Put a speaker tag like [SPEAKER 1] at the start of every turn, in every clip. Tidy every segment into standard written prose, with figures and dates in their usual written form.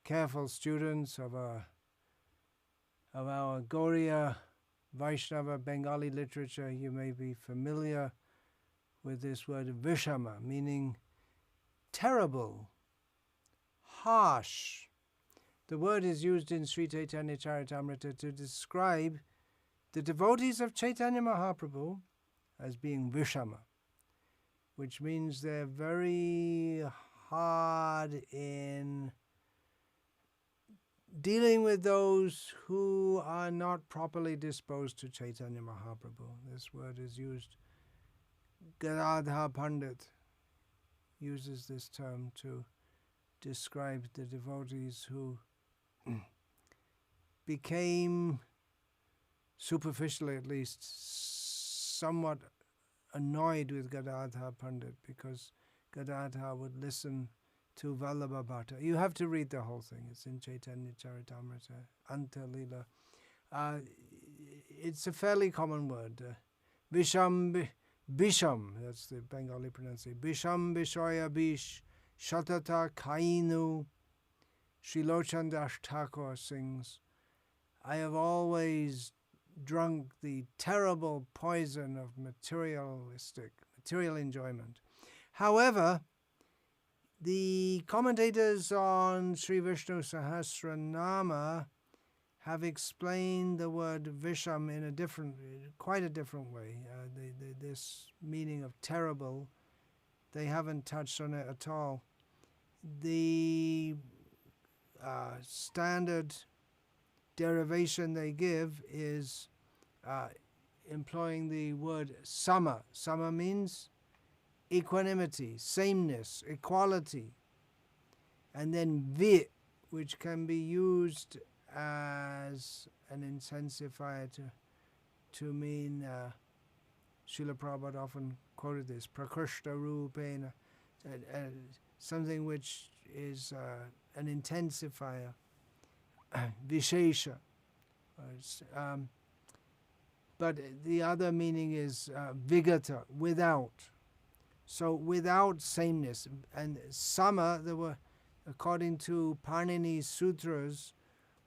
[SPEAKER 1] careful students of our Gauriya Vaishnava Bengali literature, you may be familiar with this word Vishamah, meaning terrible, harsh. The word is used in Sri Chaitanya Charitamrita to describe the devotees of Chaitanya Mahaprabhu as being Vishamah, which means they're very hard in dealing with those who are not properly disposed to Chaitanya Mahaprabhu. This word is used. Gadadhar Pandit uses this term to describe the devotees who became, superficially at least, somewhat annoyed with Gadadhar Pandit because Gadadhar would listen to Vallabha Bhatta. You have to read the whole thing. It's in Chaitanya Charitamrita, Anta Lila. It's a fairly common word. Bisham, that's the Bengali pronunciation. Bisham Bishoya Bish, Shatata Kainu. Srilochan Das Thakur sings, I have always drunk the terrible poison of material enjoyment. However, the commentators on Sri Vishnu Sahasranama have explained the word Visham in quite a different way. This meaning of terrible, they haven't touched on it at all. The standard derivation they give is employing the word sama. Sama means equanimity, sameness, equality. And then vi, which can be used as an intensifier to mean, Srila Prabhupada often quoted this, prakrishta rupena, something which is an intensifier, vishesha. But the other meaning is vigata, without. So without sameness. And sama, there were, according to Panini's sutras,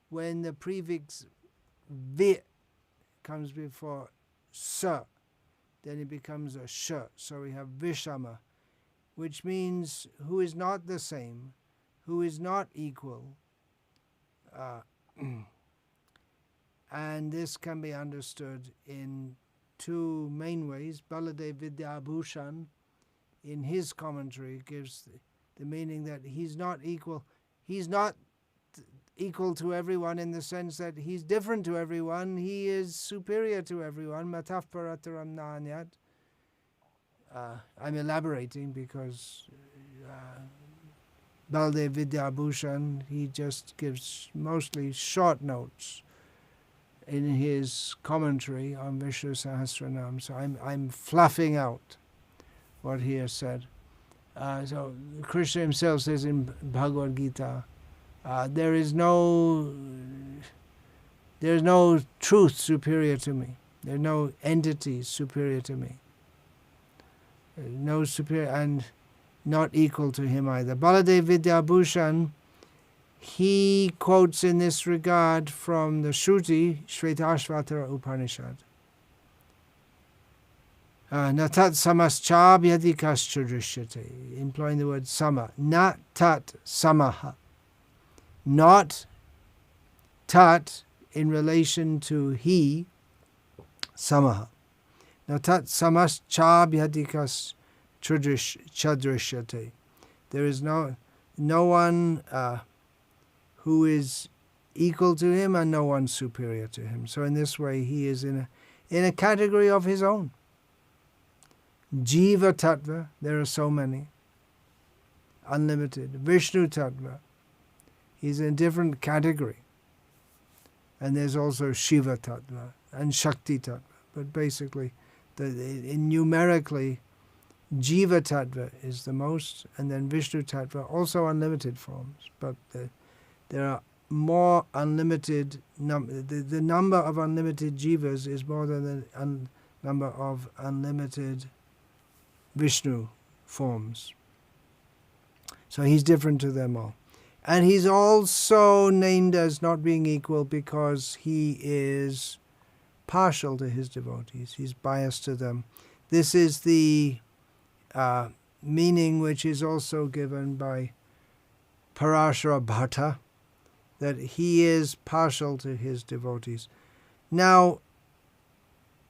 [SPEAKER 1] when the prefix vi comes before sa, then it becomes a sh. So we have Vishamah, which means who is not the same, who is not equal. And this can be understood in two main ways. Baladev Vidyabhushan, in his commentary, gives the meaning that he's not equal. He's not equal to everyone in the sense that he's different to everyone. He is superior to everyone. Mataf parataram nanyat. I'm elaborating because Baldev Vidyabhushan, he just gives mostly short notes in his commentary on Vishnu Sahasranama. So I'm fluffing out what he has said. So Krishna himself says in Bhagavad Gita, there is no truth superior to me. There are no entities superior to me. No superior and not equal to him either. Baladev Vidyabhushan, he quotes in this regard from the Shruti, Shvetashvatara Upanishad. Natat samaschab yadikas drishyate, employing the word sama. Nat tat samaha. Not tat in relation to he, samaha. Natat samaschab yadikas chadrishyate. There is no one who is equal to him and no one superior to him. So in this way he is in a category of his own. Jiva Tattva, there are so many, unlimited. Vishnu Tattva, he's in a different category. And there's also Shiva Tattva and Shakti Tattva. But basically, numerically, Jiva Tattva is the most, and then Vishnu Tattva, also unlimited forms. But there are more unlimited, the number of unlimited Jivas is more than the number of unlimited Vishnu forms. So he's different to them all. And he's also named as not being equal because he is partial to his devotees. He's biased to them. This is the meaning which is also given by Parashara Bhatta, that he is partial to his devotees. Now,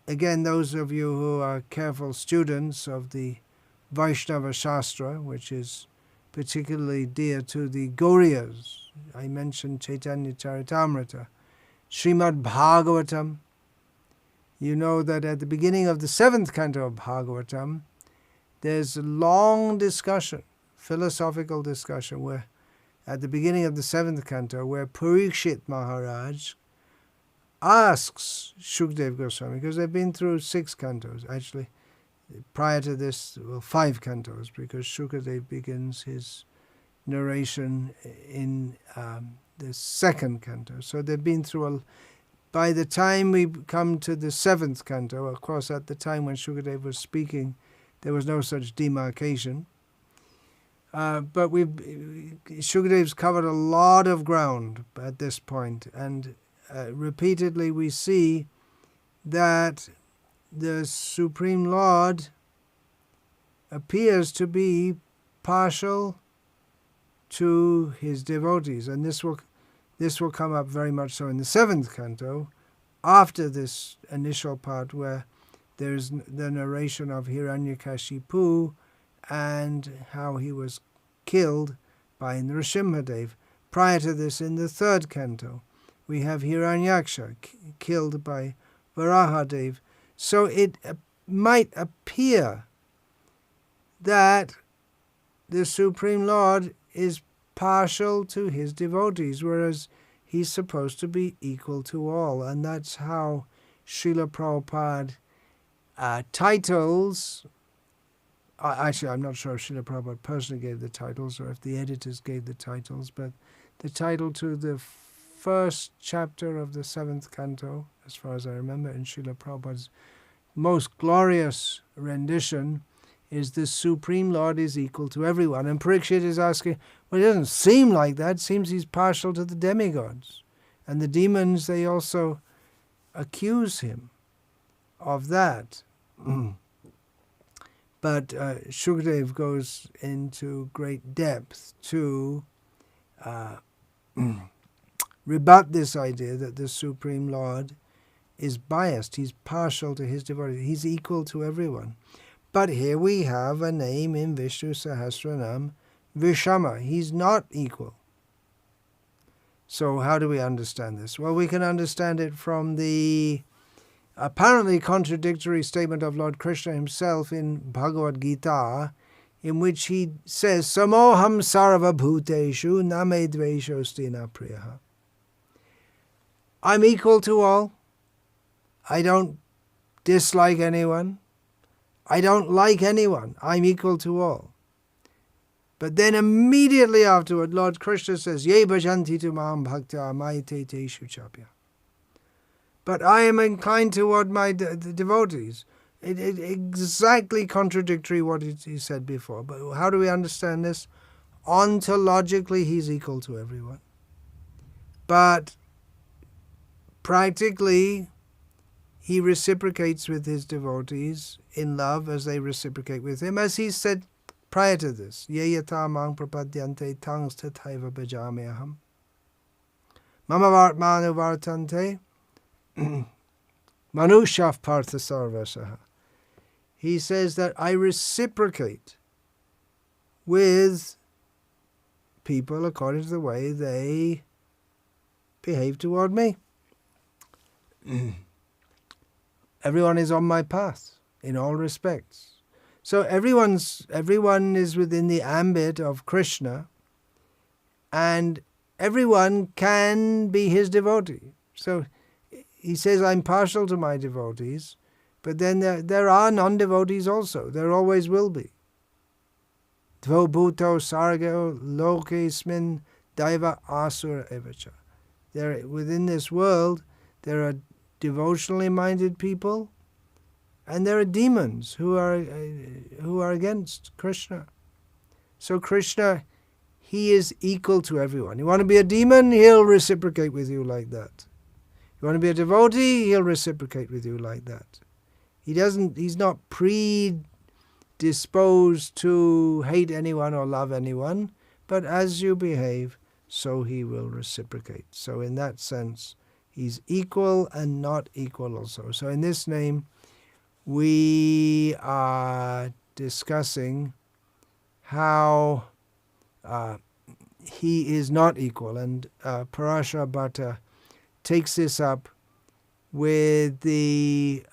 [SPEAKER 1] again, those of you who are careful students of the Vaishnava Shastra, which is particularly dear to the Gauriyas, I mentioned Chaitanya Charitamrita, Srimad Bhagavatam, you know that at the beginning of the 7th canto of Bhagavatam, there's a long discussion, philosophical discussion, where at the beginning of the 7th canto, where Parikshit Maharaj asks Shukdev Goswami, because they've been through 6 cantos, actually, prior to this, 5 cantos, because Shukadev begins his narration in the 2nd canto. So they've been through by the time we come to the 7th canto, of course, at the time when Shukadev was speaking, there was no such demarcation. But Shukadev's covered a lot of ground at this point, and repeatedly we see that the Supreme Lord appears to be partial to his devotees, and this will come up very much so in the 7th canto, after this initial part where there's the narration of Hiranyakashipu and how he was killed by Nrsimhadev. Prior to this, in the 3rd canto, we have Hiranyaksha killed by Varahadev. So it might appear that the Supreme Lord is partial to his devotees, whereas he's supposed to be equal to all. And that's how Srila Prabhupada titles, actually I'm not sure if Srila Prabhupada personally gave the titles or if the editors gave the titles, but the title to the 1st chapter of the 7th canto, as far as I remember, in Srila Prabhupada's most glorious rendition, is the Supreme Lord is equal to everyone. And Parikshit is asking, well, it doesn't seem like that. It seems he's partial to the demigods. And the demons, they also accuse him of that. But Shukadev goes into great depth to rebut this idea that the Supreme Lord is biased. He's partial to his devotees. He's equal to everyone. But here we have a name in Vishnu Sahasranam, Vishamah. He's not equal. So how do we understand this? Well, we can understand it from the apparently contradictory statement of Lord Krishna himself in Bhagavad Gita, in which he says, Samoham sarva bhuteshu name dveshosti na priyaha. I'm equal to all. I don't dislike anyone. I don't like anyone. I'm equal to all. But then immediately afterward, Lord Krishna says, Ye bhajanti tu mam bhakta maite te shuchapya. But I am inclined toward my devotees. It exactly contradictory what he said before. But how do we understand this? Ontologically, he's equal to everyone. But practically, he reciprocates with his devotees in love as they reciprocate with him, as he said prior to this. Ye yata mang prapadyante tangs tathaiva bhajameham. Mama vartmanu vartante manushaf partha sarvasaha. He says that I reciprocate with people according to the way they behave toward me. Everyone is on my path in all respects. So everyone is within the ambit of Krishna, and everyone can be his devotee. So he says, I'm partial to my devotees, but then there are non-devotees also. There always will be. Dvo bhuto sargo lokesmin daiva asura evacha. Within this world, there are devotionally minded people, and there are demons who are against Krishna. So Krishna, he is equal to everyone. You want to be a demon, he'll reciprocate with you like that. You want to be a devotee, he'll reciprocate with you like that. He's not predisposed to hate anyone or love anyone, but as you behave, so he will reciprocate. So in that sense, he's equal and not equal also. So in this name, we are discussing how he is not equal. And Parashara Bhatta takes this up with the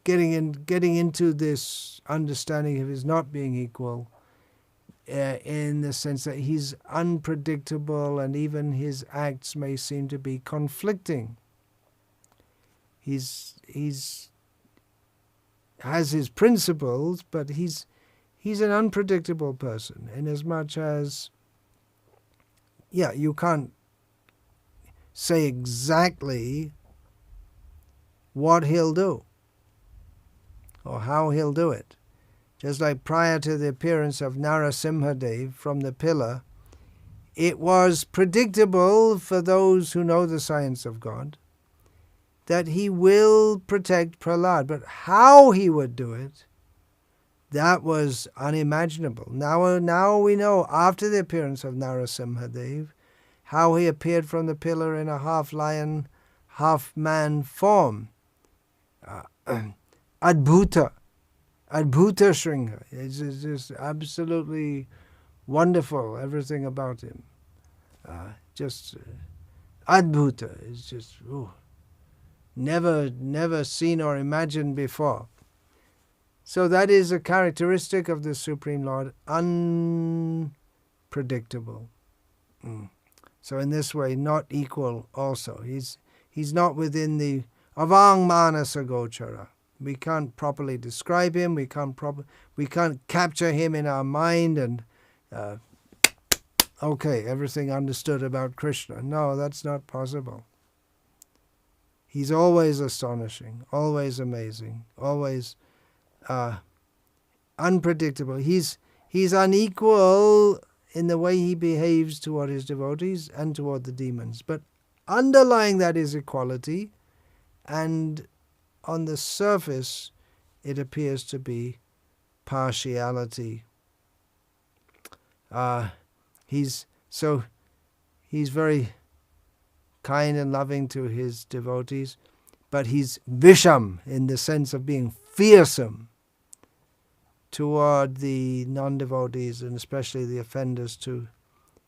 [SPEAKER 1] getting into this understanding of his not being equal, in the sense that he's unpredictable and even his acts may seem to be conflicting. He's has his principles, but he's an unpredictable person, in as much as, you can't say exactly what he'll do or how he'll do it. Just like prior to the appearance of Narasimhadev from the pillar, it was predictable for those who know the science of God that he will protect Prahlad. But how he would do it, that was unimaginable. Now we know, after the appearance of Narasimhadev, how he appeared from the pillar in a half-lion, half-man form. Adbhuta Shringa. It's just absolutely wonderful, everything about him. Adbhuta. It's just never seen or imagined before. So that is a characteristic of the Supreme Lord, unpredictable. So in this way, not equal also. He's not within the avang manasa gochara. We can't properly describe him. We can't capture him in our mind and everything understood about Krishna. No, that's not possible. He's always astonishing, always amazing, always unpredictable. He's unequal in the way he behaves toward his devotees and toward the demons. But underlying that is equality, and on the surface it appears to be partiality. He's very kind and loving to his devotees, but he's Visham in the sense of being fearsome toward the non-devotees, and especially the offenders to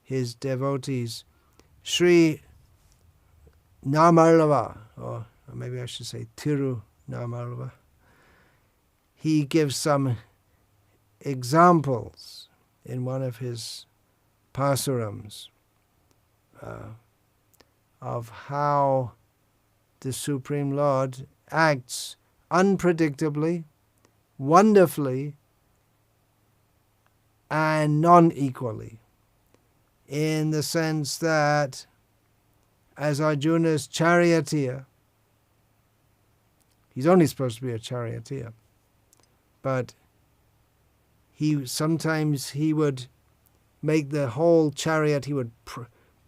[SPEAKER 1] his devotees. Sri Namarlava, or maybe I should say Tiru Namarlava, he gives some examples in one of his pasurams of how the Supreme Lord acts unpredictably, wonderfully, and non-equally, in the sense that as Arjuna's charioteer, he's only supposed to be a charioteer, but sometimes he would make the whole chariot,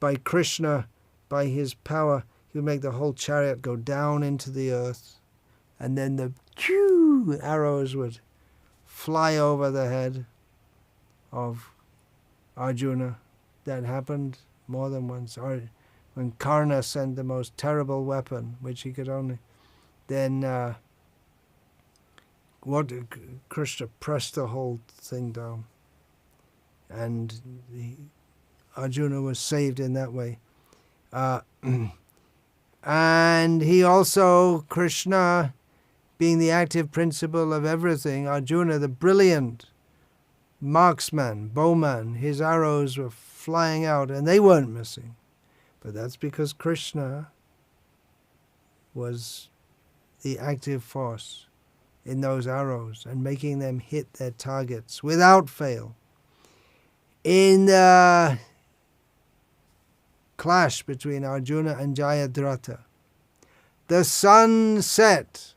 [SPEAKER 1] by Krishna, by his power, he would make the whole chariot go down into the earth, and then the arrows would fly over the head of Arjuna. That happened more than once. Or when Karna sent the most terrible weapon, which he could only... Then Krishna pressed the whole thing down, and Arjuna was saved in that way. And he also, Krishna, being the active principle of everything, Arjuna, the brilliant marksman, bowman, his arrows were flying out and they weren't missing. But that's because Krishna was the active force in those arrows and making them hit their targets without fail. In the clash between Arjuna and Jayadratha, the sun set,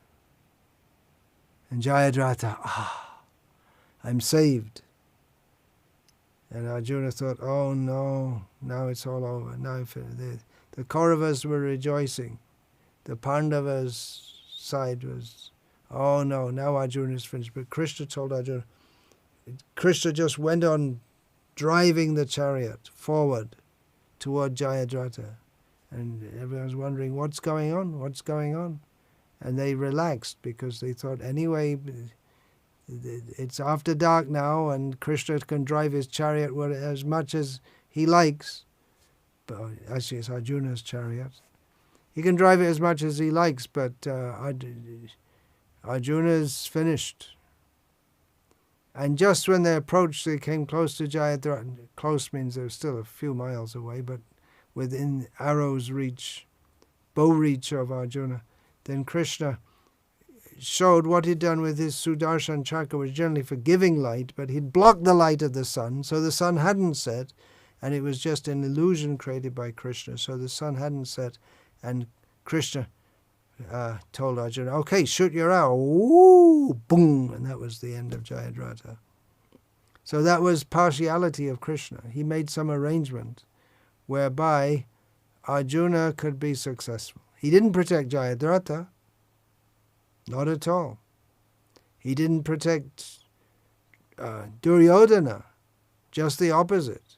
[SPEAKER 1] and Jayadratha, I'm saved. And Arjuna thought, oh no, now it's all over. Now the Kauravas were rejoicing. The Pandavas' side was, oh no, now Arjuna is finished. But Krishna told Arjuna, Krishna just went on driving the chariot forward toward Jayadratha. And everyone's wondering, what's going on? What's going on? And they relaxed because they thought, anyway, it's after dark now and Krishna can drive his chariot as much as he likes. But actually, it's Arjuna's chariot. He can drive it as much as he likes, but Arjuna's finished. And just when they approached, they came close to Jayadratha. Close means they're still a few miles away, but within arrow's reach, bow reach of Arjuna. Then Krishna showed what he'd done with his Sudarshan Chakra, was generally for giving light, but he'd blocked the light of the sun, so the sun hadn't set, and it was just an illusion created by Krishna, so the sun hadn't set, and Krishna told Arjuna, okay, shoot your arrow. Ooh, boom, and that was the end of Jayadratha. So that was partiality of Krishna. He made some arrangement whereby Arjuna could be successful. He didn't protect Jayadratha, not at all. He didn't protect Duryodhana, just the opposite.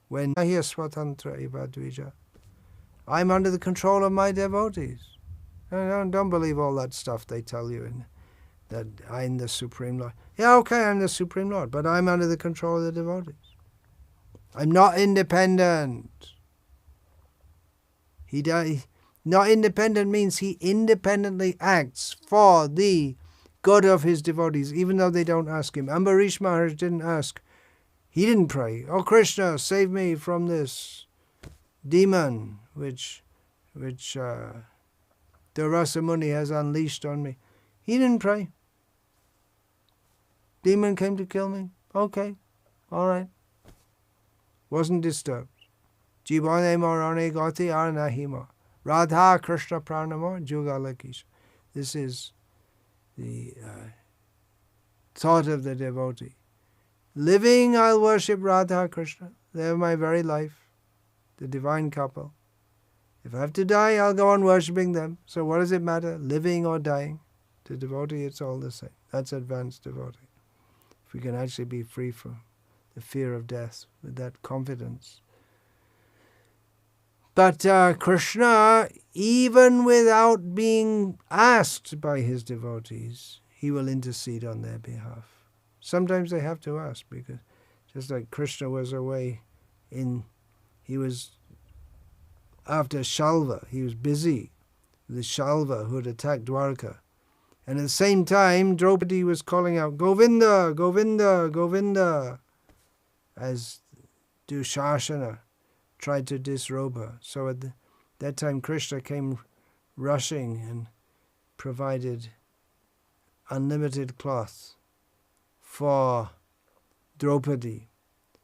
[SPEAKER 1] When I'm under the control of my devotees. Don't believe all that stuff they tell you, that I'm the Supreme Lord. Yeah, okay, I'm the Supreme Lord, but I'm under the control of the devotees. I'm not independent. Not independent means he independently acts for the good of his devotees, even though they don't ask him. Ambarish Maharaj didn't ask. He didn't pray, oh Krishna, save me from this demon which Durvasa Muni has unleashed on me. He didn't pray. Demon came to kill me. Okay, all right. Wasn't disturbed. Jivane Morane Gati Arnahima. Radha Krishna Pranamo Jugalakish. This is the thought of the devotee. Living, I'll worship Radha Krishna. They're my very life, the divine couple. If I have to die, I'll go on worshipping them. So what does it matter, living or dying? To devotee, it's all the same. That's advanced devotee. If we can actually be free from the fear of death with that confidence. But Krishna, even without being asked by his devotees, he will intercede on their behalf. Sometimes they have to ask, because just like Krishna was away he was after Shalva, he was busy with the Shalva who had attacked Dwarka. And at the same time, Draupadi was calling out, Govinda, Govinda, Govinda, as Dushasana tried to disrobe her. So at that time, Krishna came rushing and provided unlimited cloth for Draupadi.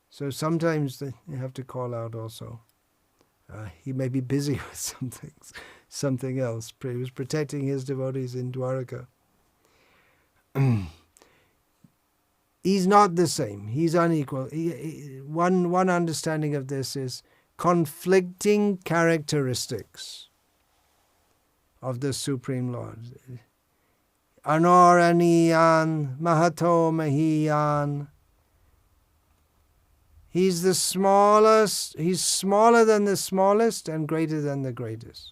[SPEAKER 1] So sometimes you have to call out also. He may be busy with something else. He was protecting his devotees in Dwaraka. He's not the same. He's unequal. One understanding of this is conflicting characteristics of the Supreme Lord. Anoraniyan Mahato Mahiyan. He's the smallest, he's smaller than the smallest and greater than the greatest.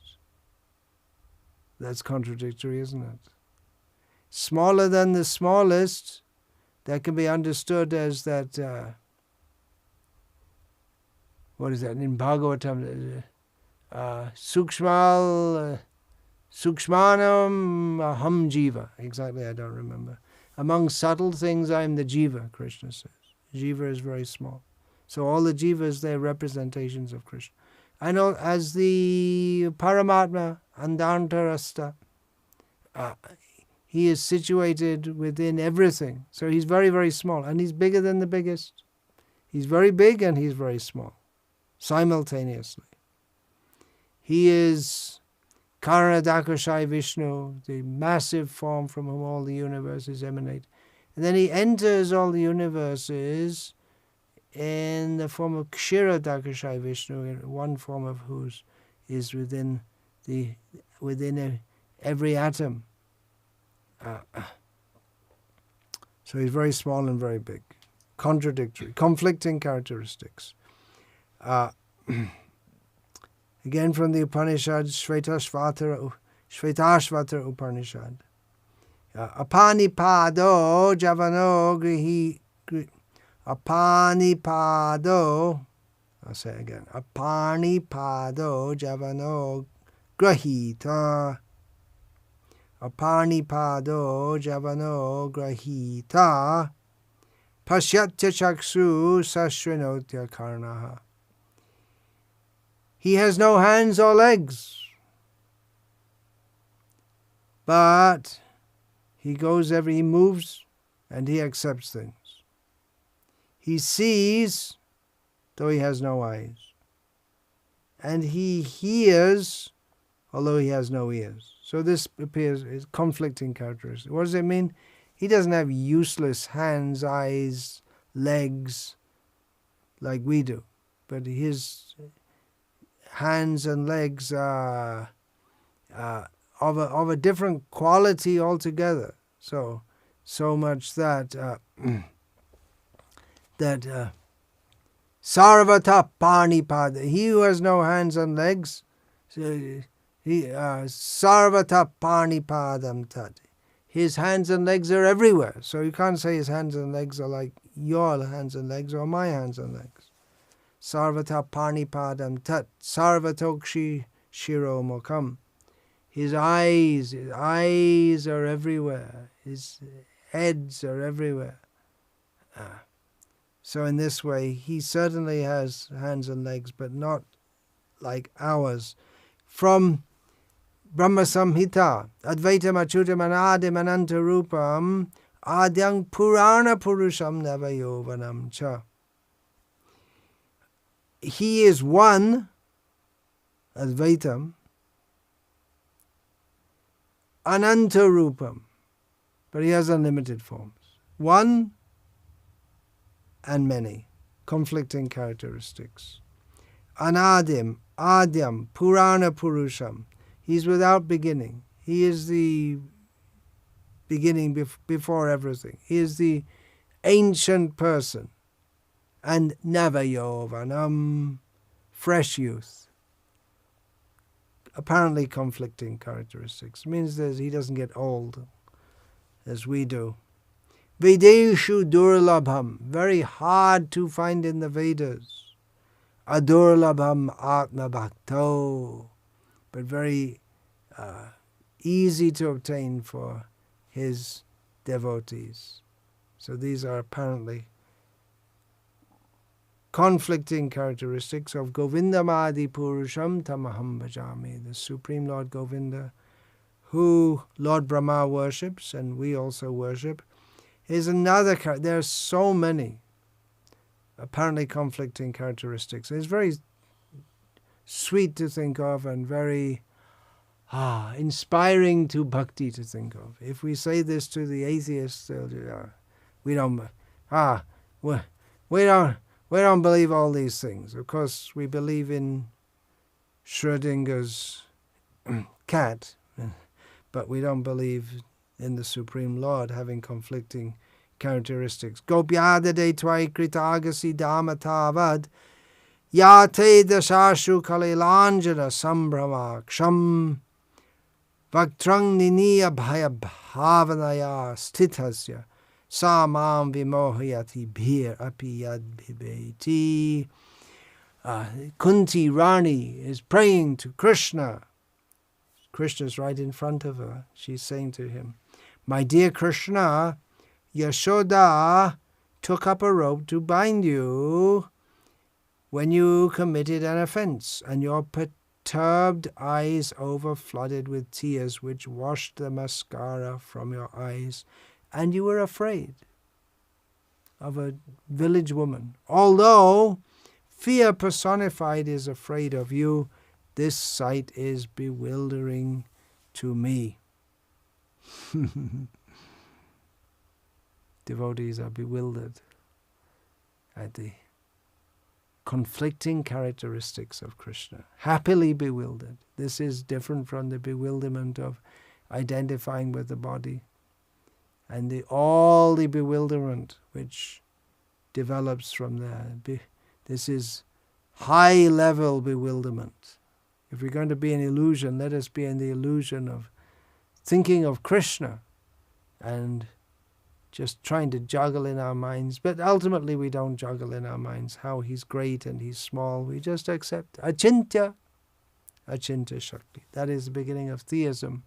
[SPEAKER 1] That's contradictory, isn't it? Smaller than the smallest, that can be understood as that, what is that, in Bhagavatam, Sukshmanam aham jiva. Exactly, I don't remember. Among subtle things, I am the jiva, Krishna says. Jiva is very small. So all the jivas, they're representations of Krishna. I know as the Paramatma, Andantarasta, he is situated within everything. So he's very, very small. And he's bigger than the biggest. He's very big and he's very small, simultaneously. He is Karanadakashai Vishnu, the massive form from whom all the universes emanate. And then he enters all the universes in the form of Kshira Dakashai Vishnu, one form of whose is within every atom. So he's very small and very big. Contradictory, conflicting characteristics. Again from the Upanishad, Shvetashvatara Upanishad. Apanipado javano Apanipado, I'll say it again. Apanipado javano grahita. Apanipado javano grahita. Pasyatya chaksu sashrinotya karnaha. He has no hands or legs, but he moves and he accepts things. He sees, though he has no eyes. And he hears, although he has no ears. So this appears as conflicting characteristics. What does it mean? He doesn't have useless hands, eyes, legs, like we do. But his hands and legs are of a different quality altogether. So much that Sarvata Panipada, he who has no hands and legs, Sarvata Panipadam Tat. His hands and legs are everywhere. So you can't say his hands and legs are like your hands and legs or my hands and legs. Sarvata Panipadam Tat. Sarvatokshi Shiro Mokam. His eyes are everywhere. His heads are everywhere. So in this way, he certainly has hands and legs, but not like ours. From Brahma Samhita, Advaitam Achutam Anadim Ananta Rupam, Adyang Purana Purusham Navayovanam Cha. He is one, Advaitam, Ananta Rupam, but he has unlimited forms. One and many, conflicting characteristics. Anadim, Adyam, Purana Purusham. He's without beginning. He is the beginning before everything. He is the ancient person. And Navayovanam, fresh youth. Apparently conflicting characteristics. It means that he doesn't get old as we do. Vedeshu Durlabham, very hard to find in the Vedas. Adurlabham Atma Bhakto, but very easy to obtain for his devotees. So these are apparently conflicting characteristics of Govindamadi Purusham Tamaham Bhajami, the Supreme Lord Govinda, who Lord Brahma worships and we also worship, is another character. There are so many apparently conflicting characteristics. It's very sweet to think of and very inspiring to bhakti to think of. If we say this to the atheists, they'll do, we don't believe all these things. Of course, we believe in Schrodinger's cat, but we don't believe in the Supreme Lord having conflicting characteristics. Gopyadade tvai kritagasi damatavad yate dasashu kalilanjana sambrahma ksham vaktrang niniya bhaya bhavanaya stithasya samam vimohyati bhir api yad bhibeti. Kunti Rani is praying to Krishna. Krishna's right in front of her. She's saying to him, "My dear Krishna, Yashoda took up a rope to bind you when you committed an offense, and your perturbed eyes overflooded with tears which washed the mascara from your eyes, and you were afraid of a village woman. Although fear personified is afraid of you, this sight is bewildering to me." Devotees are bewildered at the conflicting characteristics of Krishna, happily bewildered. This is different from the bewilderment of identifying with the body and all the bewilderment which develops from there. This is high-level bewilderment. If we're going to be in illusion, let us be in the illusion of thinking of Krishna and just trying to juggle in our minds. But ultimately we don't juggle in our minds how he's great and he's small. We just accept achintya Shakti. That is the beginning of theism.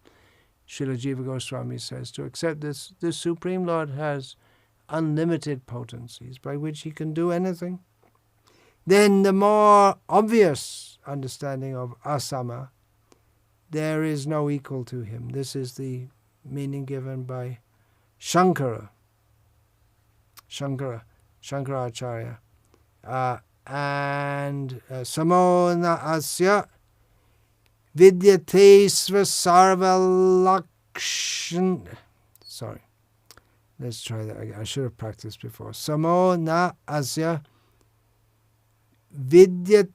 [SPEAKER 1] Srila Jiva Goswami says to accept this, the Supreme Lord has unlimited potencies by which he can do anything. Then the more obvious understanding of asama, there is no equal to him. This is the meaning given by Shankaracharya. And samona asya vidyate svasarvalakshan. Sorry, let's try that again. I should have practiced before. Samona asya vidyate.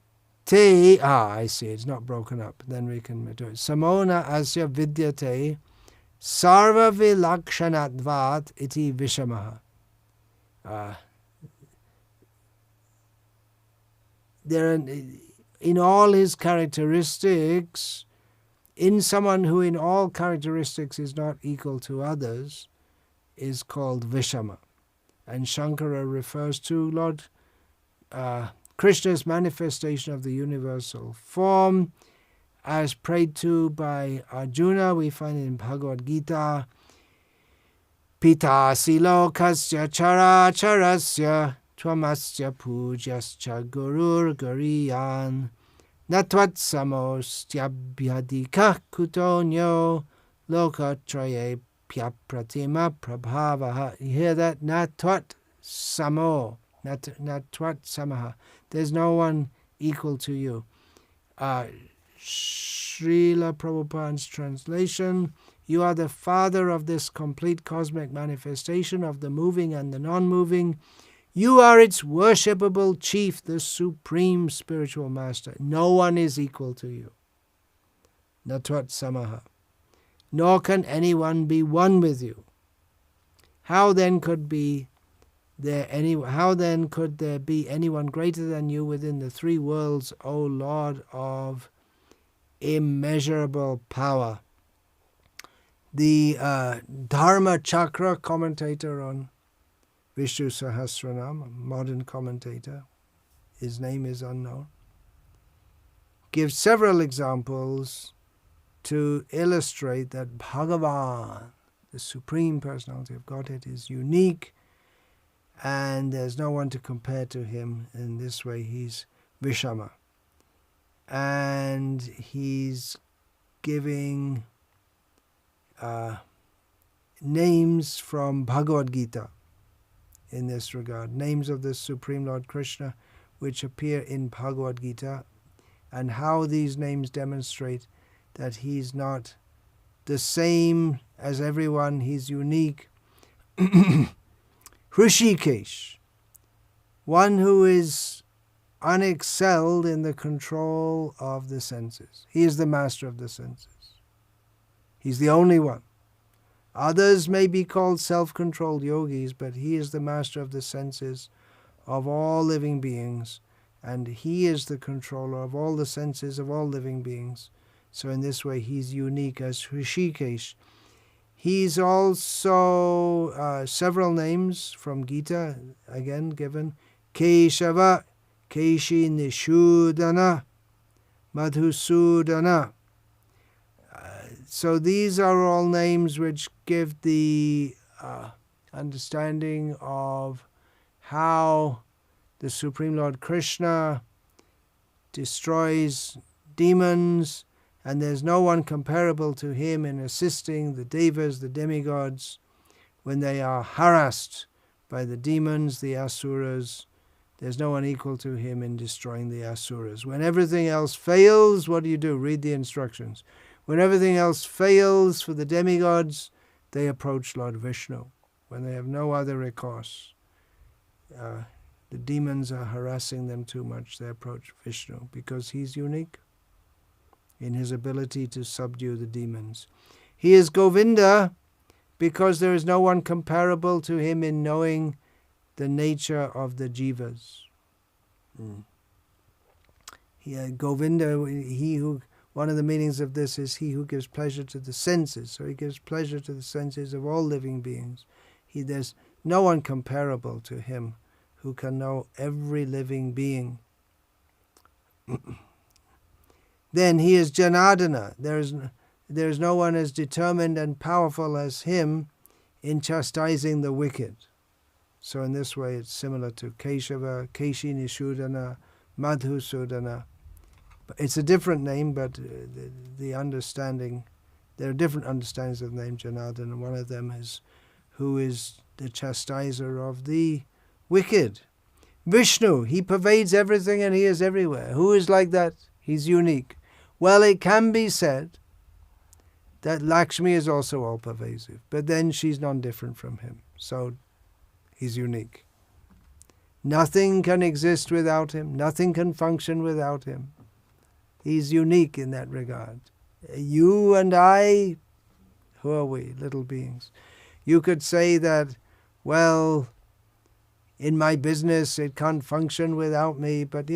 [SPEAKER 1] I see, it's not broken up. Then we can do it. Samona asya vidyate sarva vilakshanatvat iti Vishamah. There, in all his characteristics, in someone who in all characteristics is not equal to others, is called Vishamah. And Shankara refers to Lord Krishna's manifestation of the universal form as prayed to by Arjuna. We find it in Bhagavad Gita. Pitasi lokasya chara charasya tvamasya pujascha gurur gariyan natvat samostyabhyadika kutonyo lokatraye pyapratima prabhavaha. You hear that? Natvat samo. Natvat samaha. There's no one equal to you. Srila Prabhupada's translation: you are the father of this complete cosmic manifestation of the moving and the non-moving. You are its worshipable chief, the supreme spiritual master. No one is equal to you. Natvat samaha. Nor can anyone be one with you. How then could there be anyone greater than you within the three worlds, O Lord of immeasurable power? The Dharma Chakra commentator on Vishnu Sahasranama, modern commentator, his name is unknown, gives several examples to illustrate that Bhagavan, the Supreme Personality of Godhead, is unique and there's no one to compare to him. In this way, he's Vishamah. And he's giving names from Bhagavad Gita in this regard, names of the Supreme Lord Krishna which appear in Bhagavad Gita, and how these names demonstrate that he's not the same as everyone, he's unique. Hrishikesh, one who is unexcelled in the control of the senses. He is the master of the senses. He's the only one. Others may be called self-controlled yogis, but he is the master of the senses of all living beings, and he is the controller of all the senses of all living beings. So in this way, he's unique as Hrishikesh. He's also several names from Gita, again given. Keshava, Keshi Nishudana, Madhusudana. So these are all names which give the understanding of how the Supreme Lord Krishna destroys demons, and there's no one comparable to him in assisting the devas, the demigods, when they are harassed by the demons, the asuras. There's no one equal to him in destroying the asuras. When everything else fails, what do? Read the instructions. When everything else fails for the demigods, they approach Lord Vishnu when they have no other recourse. The demons are harassing them too much. They approach Vishnu because he's unique in his ability to subdue the demons. He is Govinda because there is no one comparable to him in knowing the nature of the jivas. Govinda, one of the meanings of this is he who gives pleasure to the senses. So he gives pleasure to the senses of all living beings. There's no one comparable to him who can know every living being. Then he is Janardana. There is no one as determined and powerful as him in chastising the wicked. So in this way it's similar to Keshava, Keshinishudana, Madhusudana. It's a different name, but the understanding, there are different understandings of the name Janardana. One of them is who is the chastiser of the wicked. Vishnu, he pervades everything and he is everywhere. Who is like that? He's unique. Well, it can be said that Lakshmi is also all-pervasive, but then she's non-different from him. So he's unique. Nothing can exist without him. Nothing can function without him. He's unique in that regard. You and I, who are we? Little beings. You could say that, well, in my business it can't function without me, but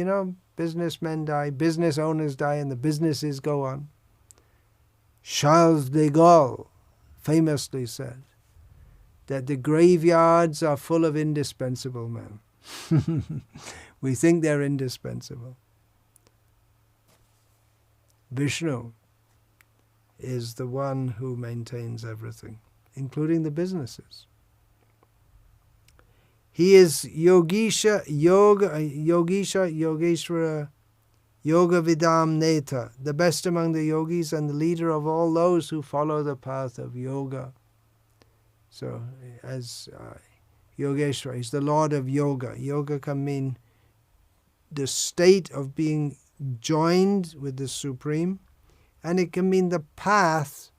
[SPEAKER 1] businessmen die, business owners die, and the businesses go on. Charles de Gaulle famously said that the graveyards are full of indispensable men. We think they're indispensable. Vishnu is the one who maintains everything, including the businesses. He is Yogeshwara, Yoga Vidam Neta, the best among the yogis and the leader of all those who follow the path of yoga. So, as Yogeshwara, he's the Lord of yoga. Yoga can mean the state of being joined with the Supreme, and it can mean the path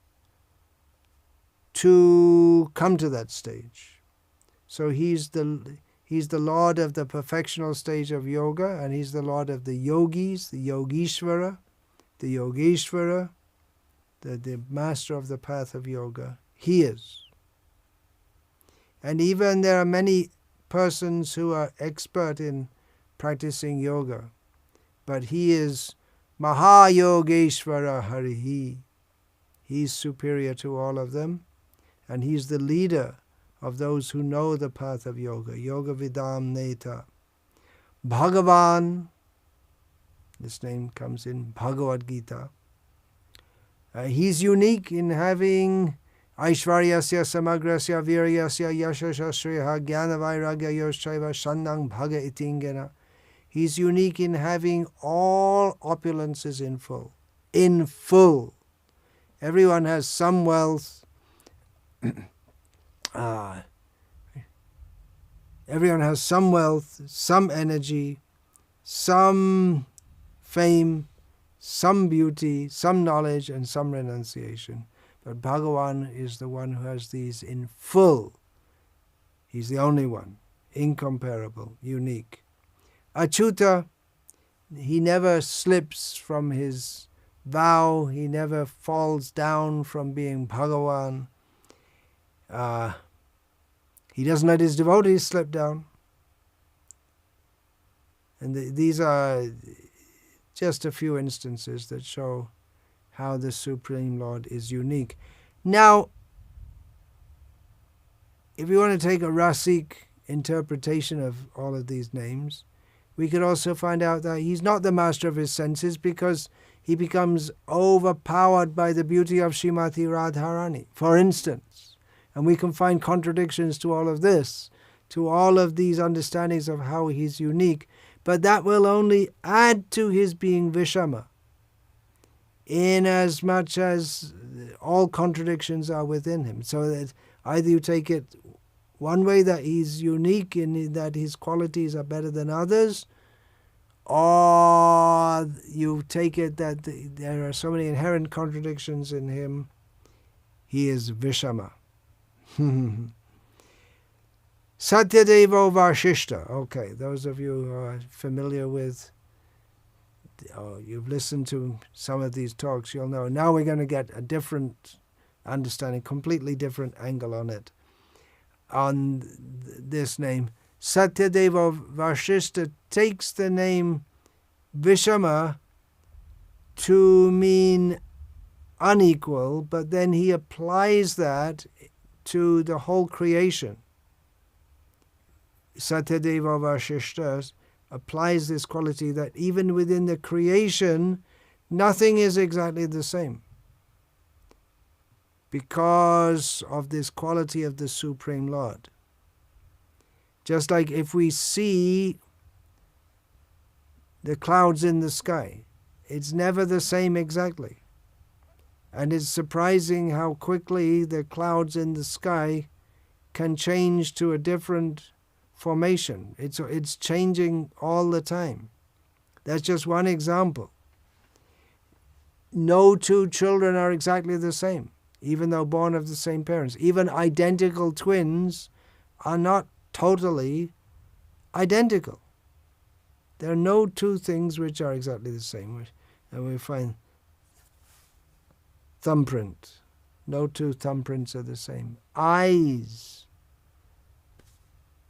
[SPEAKER 1] to come to that stage. So he's the Lord of the perfectional stage of yoga, and he's the Lord of the yogis, the Yogeshwara, the master of the path of yoga. He is. And even there are many persons who are expert in practicing yoga, but he is Mahayogeshwara Harihi. He's superior to all of them, and he's the leader of those who know the path of yoga, Yoga Vidam Neta. Bhagavan, this name comes in Bhagavad Gita. He's unique in having Aishvaryasya Samagrasya Viryasya Yashasya Shreha Jnana Vairagya Yoshaiva Sannang Bhaga Itingena. He's unique in having all opulences in full. In full. Everyone has some wealth. Everyone has some wealth, some energy, some fame, some beauty, some knowledge, and some renunciation. But Bhagavan is the one who has these in full. He's the only one, incomparable, unique. Achyuta, he never slips from his vow, he never falls down from being Bhagavan. He doesn't let his devotees slip down. And these are just a few instances that show how the Supreme Lord is unique. Now, if you want to take a Rasic interpretation of all of these names, we could also find out that he's not the master of his senses because he becomes overpowered by the beauty of Srimati Radharani, for instance. And we can find contradictions to all of this, to all of these understandings of how he's unique, but that will only add to his being Vishamah, inasmuch as all contradictions are within him. So that either you take it one way, that he's unique in that his qualities are better than others, or you take it that there are so many inherent contradictions in him, he is Vishamah. Satyadevo Vashishta. Okay, those of you who are familiar with, or you've listened to some of these talks, you'll know. Now we're going to get a different understanding, completely different angle on it, on this name. Satyadeva Vashishta takes the name Vishamah to mean unequal, but then he applies that to the whole creation. Satyadeva Vashishta applies this quality that even within the creation, nothing is exactly the same, because of this quality of the Supreme Lord. Just like if we see the clouds in the sky, it's never the same exactly. And it's surprising how quickly the clouds in the sky can change to a different formation. It's changing all the time. That's just one example. No two children are exactly the same, even though born of the same parents. Even identical twins are not totally identical. There are no two things which are exactly the same. And we find thumbprint. No two thumbprints are the same. Eyes.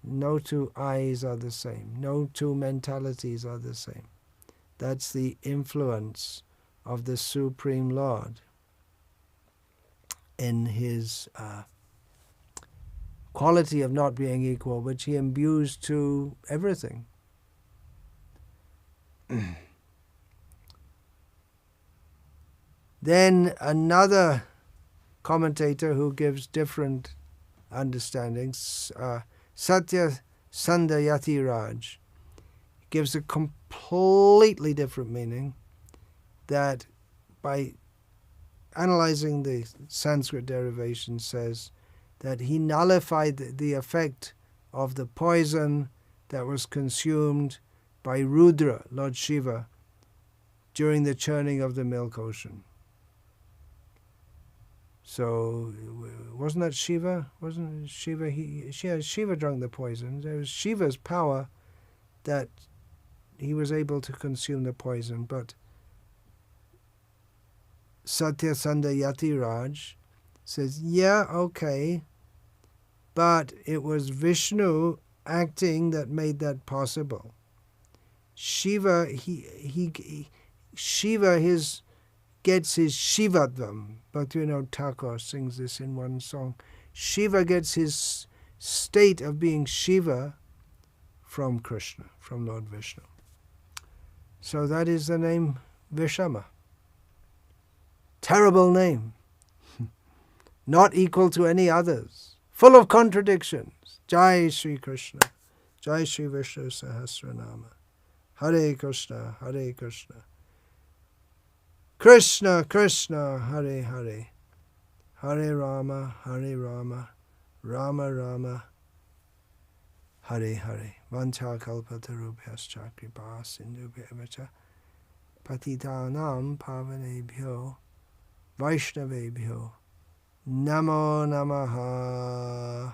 [SPEAKER 1] No two eyes are the same. No two mentalities are the same. That's the influence of the Supreme Lord in his quality of not being equal, which he imbues to everything. Then another commentator who gives different understandings, Satya Sandayati Raj, gives a completely different meaning, that by analyzing the Sanskrit derivation says that he nullified the effect of the poison that was consumed by Rudra, Lord Shiva, during the churning of the milk ocean. So, wasn't that Shiva? Wasn't it Shiva? Shiva drank the poison. It was Shiva's power that he was able to consume the poison. But Satyasanda Yatiraj says, yeah, okay, but it was Vishnu acting that made that possible. Shiva, Shiva gets his Shivatvam. Bhaktivinoda Thakur sings this in one song. Shiva gets his state of being Shiva from Krishna, from Lord Vishnu. So that is the name Vishamah. Terrible name. Not equal to any others. Full of contradictions. Jai Shri Krishna. Jai Shri Vishnu Sahasranama. Hare Krishna, Hare Krishna. Krishna, Krishna, Hare Hare. Hare Rama, Hare Rama. Rama Rama, Hare Hare. Vancha kalpatarubhyascha kripa sindhubhya patitanam pavanebhyo Vaishnavebhyo Namo Namaha.